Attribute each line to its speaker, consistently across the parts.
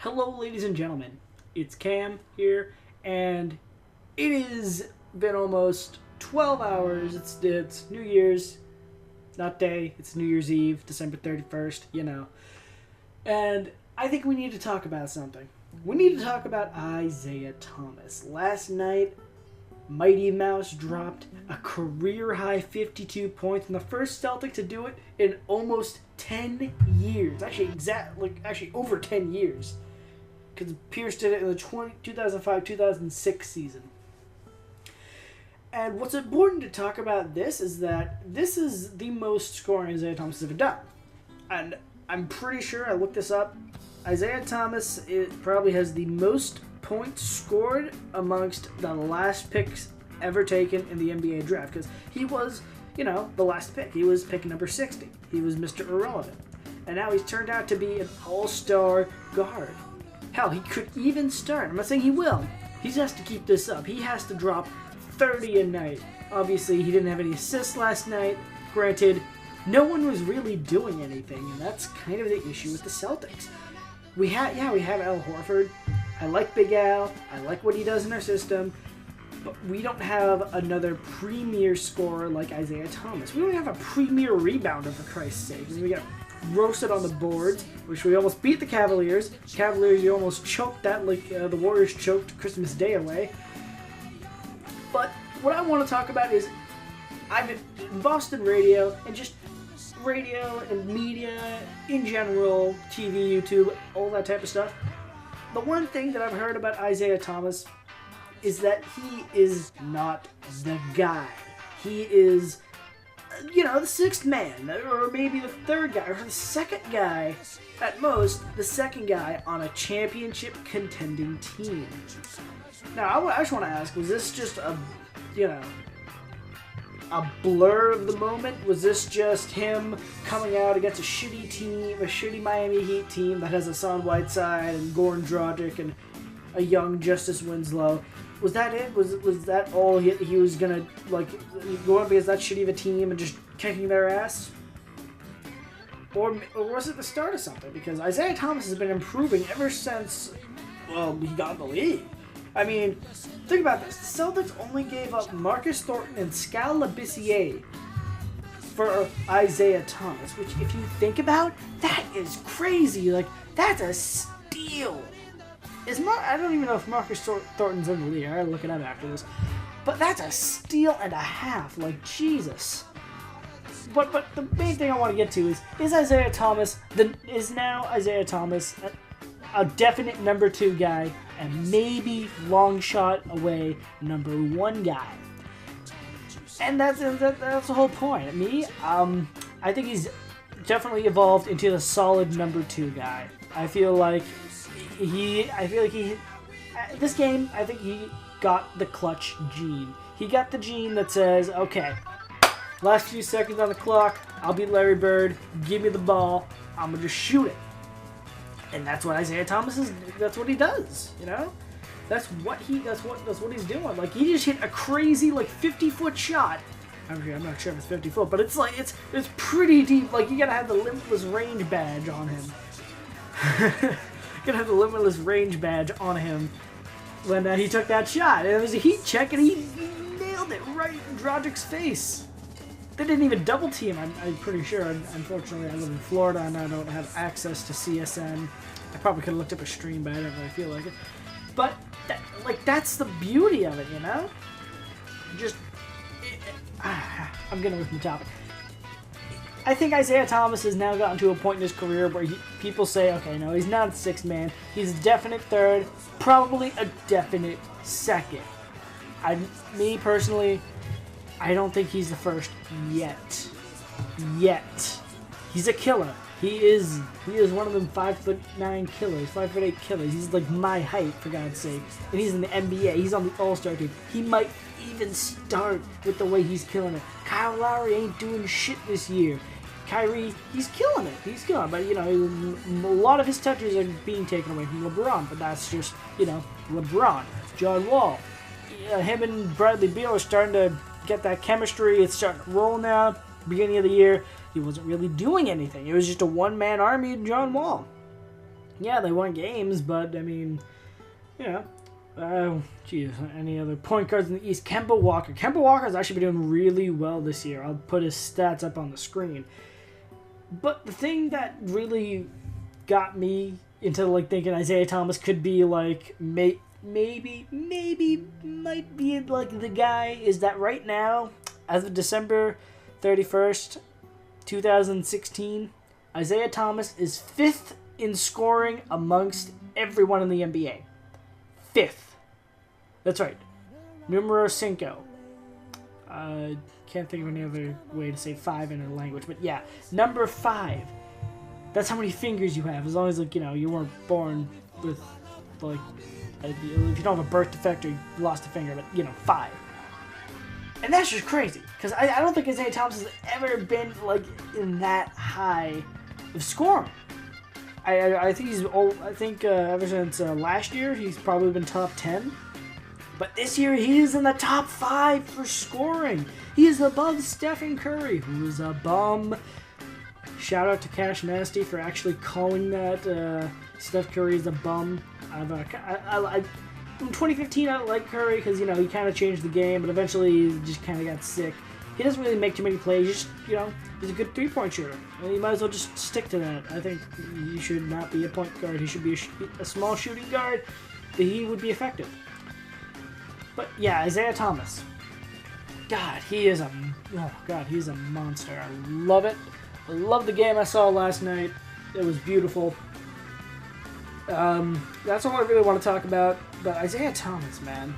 Speaker 1: Hello, ladies and gentlemen. It's Cam here, and it has been almost 12 hours. It's New Year's, not day, it's New Year's Eve, December 31st, you know. And I think we need to talk about something. We need to talk about Isaiah Thomas. Last night, Mighty Mouse dropped a career-high 52 points, and the first Celtic to do it in almost 10 years. Actually over 10 years. Because Pierce did it in the 2005-2006 season. And what's important to talk about this is that this is the most scoring Isaiah Thomas has ever done. And I'm pretty sure, I looked this up, Isaiah Thomas probably has the most points scored amongst the last picks ever taken in the NBA draft. Because he was, the last pick. He was pick number 60. He was Mr. Irrelevant. And now he's turned out to be an all-star guard. Hell, he could even start. I'm not saying he will. He has to keep this up. He has to drop 30 a night. Obviously, he didn't have any assists last night. Granted, no one was really doing anything, and that's kind of the issue with the Celtics. We have Al Horford. I like Big Al. I like what he does in our system. But we don't have another premier scorer like Isaiah Thomas. We don't have a premier rebounder, for Christ's sake. I mean, we got roasted on the boards, which we almost beat the Cavaliers. Cavaliers, you almost choked that like the Warriors choked Christmas Day away. But what I want to talk about is I'm in Boston radio and just radio and media in general, TV, YouTube, all that type of stuff. The one thing that I've heard about Isaiah Thomas is that he is not the guy. He is, the sixth man, or maybe the third guy, or the second guy, at most, the second guy on a championship contending team. Now, I just want to ask, was this just a blur of the moment? Was this just him coming out against a shitty team, a shitty Miami Heat team that has Hassan Whiteside and Goran Dragic and a young Justice Winslow? Was that it? Was that all he was gonna go up against that shitty of a team and just kicking their ass? Or was it the start of something? Because Isaiah Thomas has been improving ever since he got in the league. I mean, think about this. The Celtics only gave up Marcus Thornton and Skal Labissiere for Isaiah Thomas, which, if you think about, that is crazy. That's a steal. I don't even know if Marcus Thornton's in the league. I gotta look it up after this. But that's a steal and a half. Jesus. But the main thing I want to get to is Isaiah Thomas a definite number 2 guy and maybe long shot away number 1 guy? And that's the whole point. I think he's definitely evolved into the solid number 2 guy. I feel like this game, I think he got the clutch gene. He got the gene that says, okay, last few seconds on the clock, I'll beat Larry Bird, give me the ball, I'm gonna just shoot it. And that's what Isaiah Thomas is. That's what he does. That's what he's doing. He just hit a crazy 50-foot shot. I'm not sure if it's 50 foot, but it's pretty deep. You gotta have the limitless range badge on him. You gotta have the limitless range badge on him when he took that shot. And it was a heat check, and he nailed it right in Dragic's face. They didn't even double team, I'm pretty sure. Unfortunately, I live in Florida and I don't have access to CSN. I probably could have looked up a stream, but I don't really feel like it. But, that's the beauty of it, I'm getting away from the topic. I think Isaiah Thomas has now gotten to a point in his career where people say, okay, no, he's not a 6th man. He's a definite 3rd, probably a definite 2nd. Me, personally, I don't think he's the 1st yet. He's a killer. He is one of them 5'9" killers, 5'8" killers. He's my height, for God's sake. And he's in the NBA. He's on the All-Star team. He might even start with the way he's killing it. Kyle Lowry ain't doing shit this year. Kyrie, he's killing it. But, a lot of his touches are being taken away from LeBron. But that's just, LeBron. John Wall. Him and Bradley Beal are starting to get that chemistry. It's starting to roll now. Beginning of the year, he wasn't really doing anything. It was just a one-man army in John Wall. Yeah, they won games, but I mean, you know. Geez, any other point guards in the East? Kemba Walker. Kemba Walker's actually been doing really well this year. I'll put his stats up on the screen. But the thing that really got me into like thinking Isaiah Thomas could be like maybe might be like the guy is that right now, as of December 31st, 2016, Isaiah Thomas is 5th in scoring amongst everyone in the NBA. 5th. That's right. Numero cinco. Can't think of any other way to say 5 in a language, but yeah, number 5. That's how many fingers you have. As long as, like, you know, you weren't born with, like, if you don't have a birth defect or you lost a finger, but, you know, 5. And that's just crazy, because I don't think Isaiah Thomas has ever been, like, in that high of scoring. I think he's old. I think ever since last year, he's probably been top 10. But this year, he is in the top 5 for scoring. He is above Stephen Curry, who is a bum. Shout out to Cash Nasty for actually calling that Steph Curry is a bum. In 2015, I like Curry because, you know, he kind of changed the game, but eventually he just kind of got sick. He doesn't really make too many plays. Just, you know, he's a good three-point shooter. And you might as well just stick to that. I think he should not be a point guard. He should be a small shooting guard. He would be effective. But yeah, Isaiah Thomas. God, he's a monster. I love it. I love the game I saw last night. It was beautiful. That's all I really want to talk about. But Isaiah Thomas, man.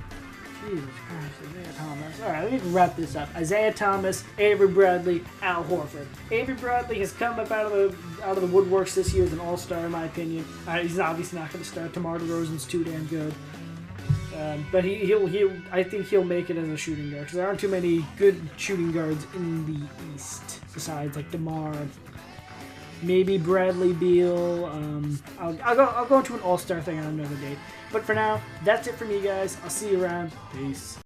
Speaker 1: Jesus Christ, Isaiah Thomas. Alright, let me wrap this up. Isaiah Thomas, Avery Bradley, Al Horford. Avery Bradley has come up out of the woodworks this year as an all-star, in my opinion. He's obviously not going to start. DeMar DeRozan's too damn good. But I think he'll make it as a shooting guard because there aren't too many good shooting guards in the East besides like DeMar, maybe Bradley Beal. I'll go into an all-star thing on another date. But for now, that's it for me, guys. I'll see you around. Peace.